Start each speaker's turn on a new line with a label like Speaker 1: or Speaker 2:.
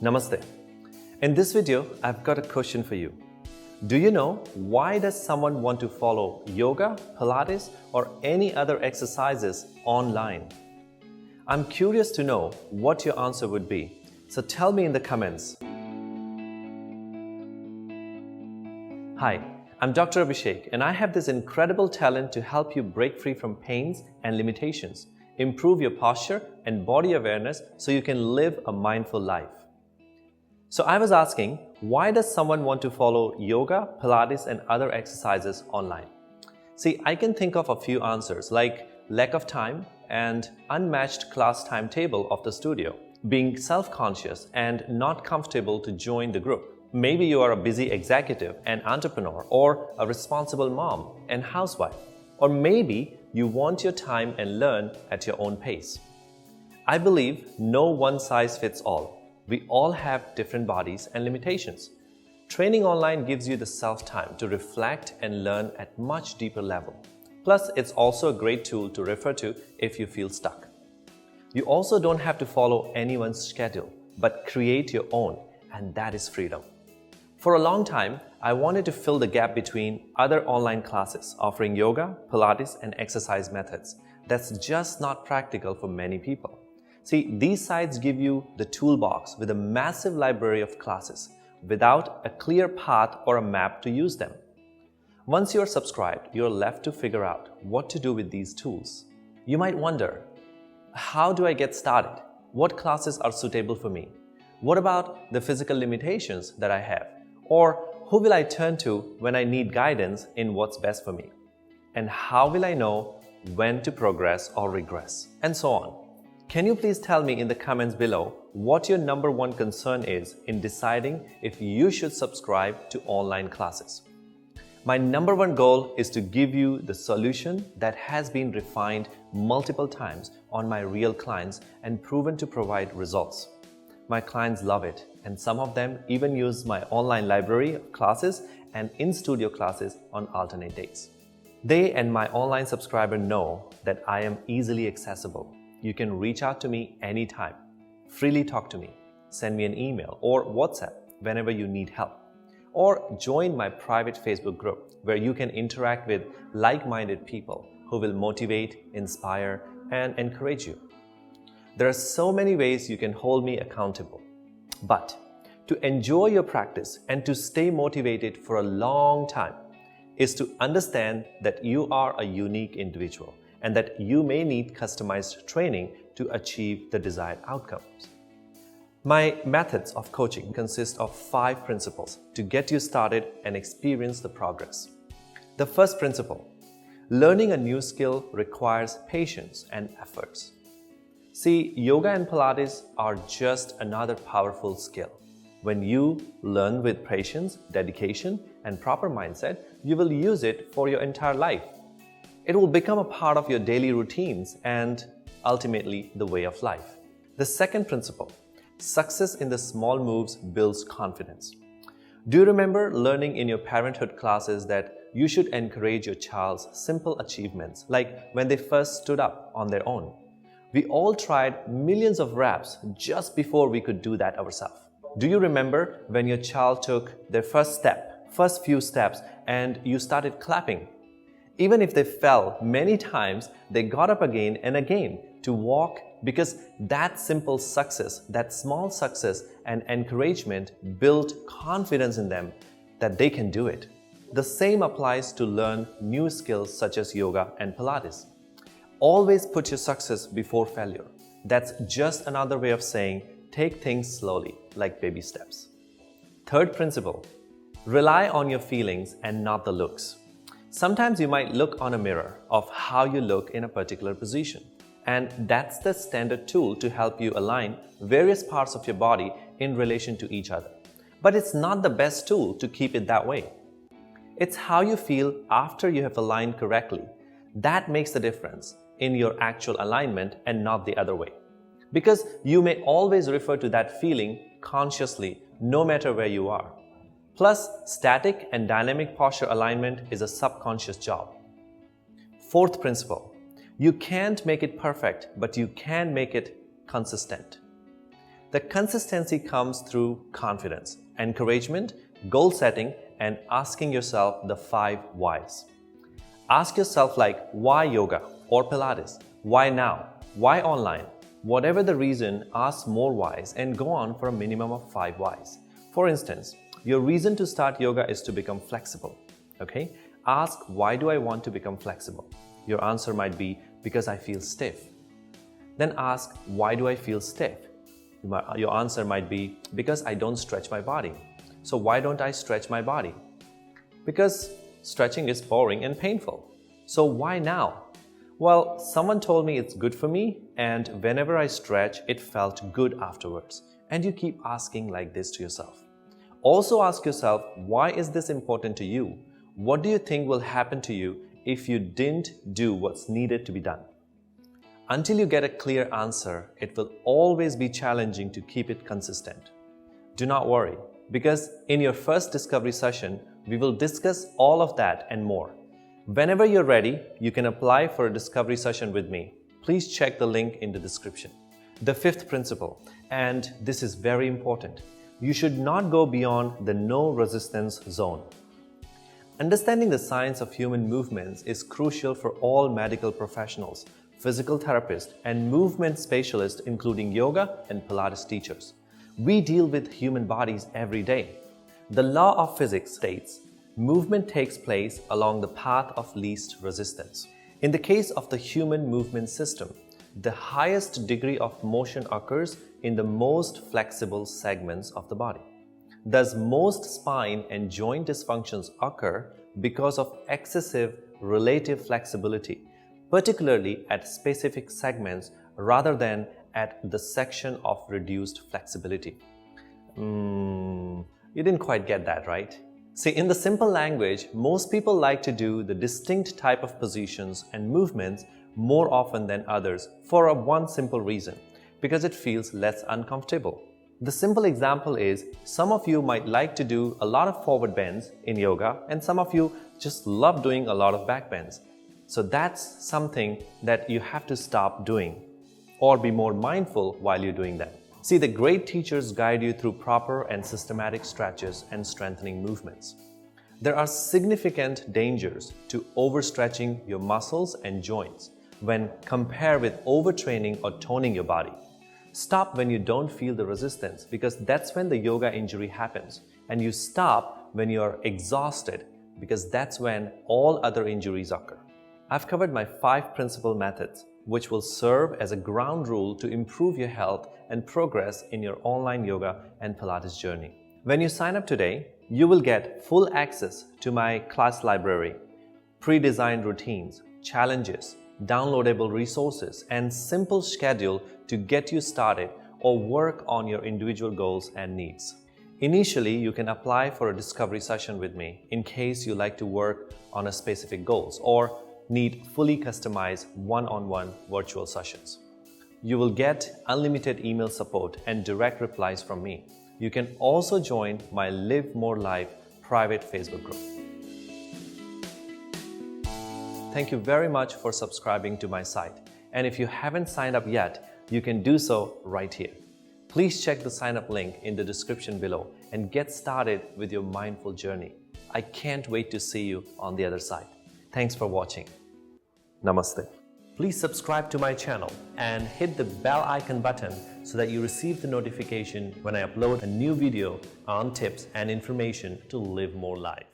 Speaker 1: Namaste. In this video, I've got a question for you. Do you know why does someone want to follow yoga, Pilates, or any other exercises online? I'm curious to know what your answer would be. So tell me in the comments. Hi, I'm Dr. Abhishek and I have this incredible talent to help you break free from pains and limitations, improve your posture and body awareness so you can live a mindful life. So I was asking, why does someone want to follow yoga, Pilates and other exercises online? See, I can think of a few answers like lack of time and unmatched class timetable of the studio, being self-conscious and not comfortable to join the group. Maybe you are a busy executive and entrepreneur or a responsible mom and housewife. Or maybe you want your time and learn at your own pace. I believe no one size fits all. We all have different bodies and limitations. Training online gives you the self-time to reflect and learn at much deeper level. Plus, it's also a great tool to refer to if you feel stuck. You also don't have to follow anyone's schedule, but create your own, and that is freedom. For a long time, I wanted to fill the gap between other online classes offering yoga, Pilates, and exercise methods. That's just not practical for many people. See, these sites give you the toolbox with a massive library of classes without a clear path or a map to use them. Once you're subscribed, you're left to figure out what to do with these tools. You might wonder, how do I get started? What classes are suitable for me? What about the physical limitations that I have? Or who will I turn to when I need guidance in what's best for me? And how will I know when to progress or regress? And so on. Can you please tell me in the comments below what your number one concern is in deciding if you should subscribe to online classes? My number one goal is to give you the solution that has been refined multiple times on my real clients and proven to provide results. My clients love it, and some of them even use my online library of classes and in-studio classes on alternate days. They and my online subscriber know that I am easily accessible. You can reach out to me anytime, freely talk to me, send me an email or WhatsApp whenever you need help, or join my private Facebook group where you can interact with like-minded people who will motivate, inspire, and encourage you. There are so many ways you can hold me accountable, but to enjoy your practice and to stay motivated for a long time is to understand that you are a unique individual and that you may need customized training to achieve the desired outcomes. My methods of coaching consist of 5 principles to get you started and experience the progress. The first principle: learning a new skill requires patience and efforts. See, yoga and Pilates are just another powerful skill. When you learn with patience, dedication, and proper mindset, you will use it for your entire life. It will become a part of your daily routines and ultimately the way of life. The second principle: success in the small moves builds confidence. Do you remember learning in your parenthood classes that you should encourage your child's simple achievements, like when they first stood up on their own? We all tried millions of reps just before we could do that ourselves. Do you remember when your child took their first few steps and you started clapping? Even if they fell many times, they got up again and again to walk because that simple success, that small success and encouragement built confidence in them that they can do it. The same applies to learn new skills such as yoga and Pilates. Always put your success before failure. That's just another way of saying take things slowly, like baby steps. Third principle: rely on your feelings and not the looks. Sometimes you might look on a mirror of how you look in a particular position, and that's the standard tool to help you align various parts of your body in relation to each other. But it's not the best tool to keep it that way. It's how you feel after you have aligned correctly. That makes the difference in your actual alignment and not the other way. Because you may always refer to that feeling consciously no matter where you are. Plus, static and dynamic posture alignment is a subconscious job. Fourth principle: you can't make it perfect, but you can make it consistent. The consistency comes through confidence, encouragement, goal setting, and asking yourself the 5 whys. Ask yourself like, why yoga or Pilates? Why now? Why online? Whatever the reason, ask more whys and go on for a minimum of 5 whys. For instance, your reason to start yoga is to become flexible. Okay? Ask, why do I want to become flexible? Your answer might be, because I feel stiff. Then ask, why do I feel stiff? Your answer might be, because I don't stretch my body. So why don't I stretch my body? Because stretching is boring and painful. So why now? Well, someone told me it's good for me, and whenever I stretch, it felt good afterwards. And you keep asking like this to yourself. Also ask yourself, why is this important to you? What do you think will happen to you if you didn't do what's needed to be done? Until you get a clear answer, it will always be challenging to keep it consistent. Do not worry, because in your first discovery session, we will discuss all of that and more. Whenever you're ready, you can apply for a discovery session with me. Please check the link in the description. The 5th principle, and this is very important, you should not go beyond the no resistance zone. Understanding the science of human movements is crucial for all medical professionals, physical therapists, and movement specialists, including yoga and Pilates teachers. We deal with human bodies every day. The law of physics states, movement takes place along the path of least resistance. In the case of the human movement system, the highest degree of motion occurs in the most flexible segments of the body. Thus, most spine and joint dysfunctions occur because of excessive relative flexibility, particularly at specific segments rather than at the section of reduced flexibility. You didn't quite get that, right? See, in the simple language, most people like to do the distinct type of positions and movements more often than others for one simple reason, because it feels less uncomfortable. The simple example is, some of you might like to do a lot of forward bends in yoga, and some of you just love doing a lot of back bends. So that's something that you have to stop doing or be more mindful while you're doing that. See, the great teachers guide you through proper and systematic stretches and strengthening movements. There are significant dangers to overstretching your muscles and joints when compared with overtraining or toning your body. Stop when you don't feel the resistance, because that's when the yoga injury happens, and you stop when you're exhausted, because that's when all other injuries occur. I've covered my 5 principal methods, which will serve as a ground rule to improve your health and progress in your online yoga and Pilates journey. When you sign up today, you will get full access to my class library, pre-designed routines, challenges, downloadable resources, and simple schedule to get you started or work on your individual goals and needs. Initially, you can apply for a discovery session with me in case you like to work on a specific goals or need fully customized one-on-one virtual sessions. You will get unlimited email support and direct replies from me. You can also join my Live More Life private Facebook group. Thank you very much for subscribing to my site. And if you haven't signed up yet, you can do so right here. Please check the sign up link in the description below and get started with your mindful journey. I can't wait to see you on the other side. Thanks for watching. Namaste. Please subscribe to my channel and hit the bell icon button so that you receive the notification when I upload a new video on tips and information to live more life.